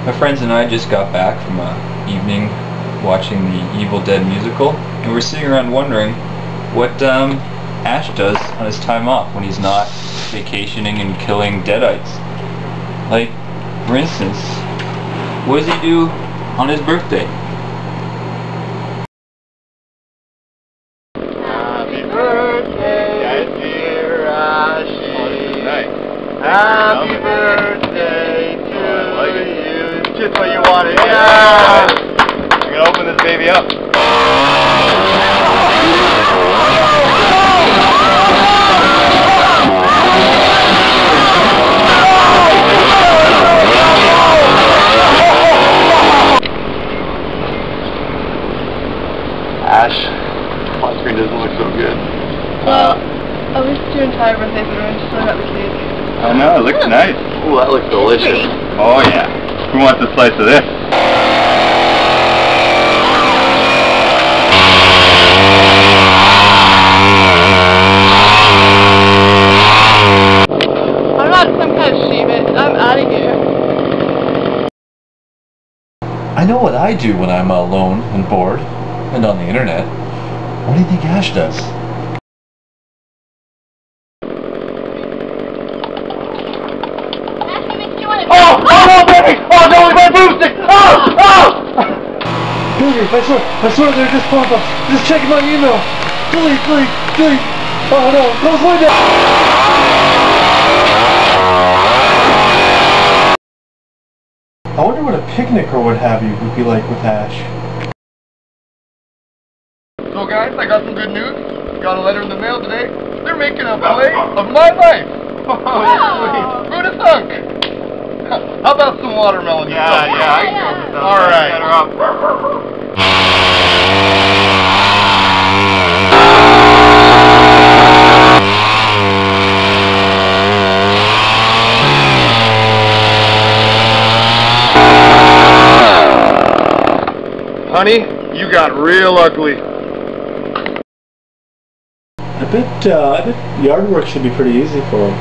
My friends and I just got back from an evening watching the Evil Dead musical, and we're sitting around wondering what Ash does on his time off when he's not vacationing and killing deadites. Like, for instance, what does he do on his birthday? Happy birthday, dear Ashi. Happy birthday to you. Just what you wanted. Yeah. I'm gonna open this baby up. Ash, my screen doesn't look so good. Well, at least your entire birthday ruined, just still got the cake. I know, it looks nice. Ooh, that looks delicious. Oh yeah. Who wants a slice of this? I'm not some kind of she-bitch. I'm out of here. I know what I do when I'm alone and bored and on the internet. What do you think Ash does? Oh! Oh no, baby! Oh no, my boosting! Oh! Oh! Billy, I swear they're just popped up. Just checking my email. Delete. Oh no, close my door. I wonder what a picnic or what have you would be like with Ash. So guys, I got some good news. Got a letter in the mail today. They're making a play of my life. Who'd have thunk? How about some watermelon? Yeah, I can go with that. Alright. Honey, you got real ugly. I bet yard work should be pretty easy for him.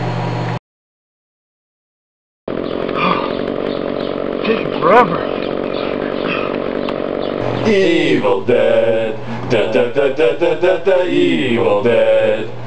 Taking forever. Evil Dead, da da da da da da da, Evil Dead.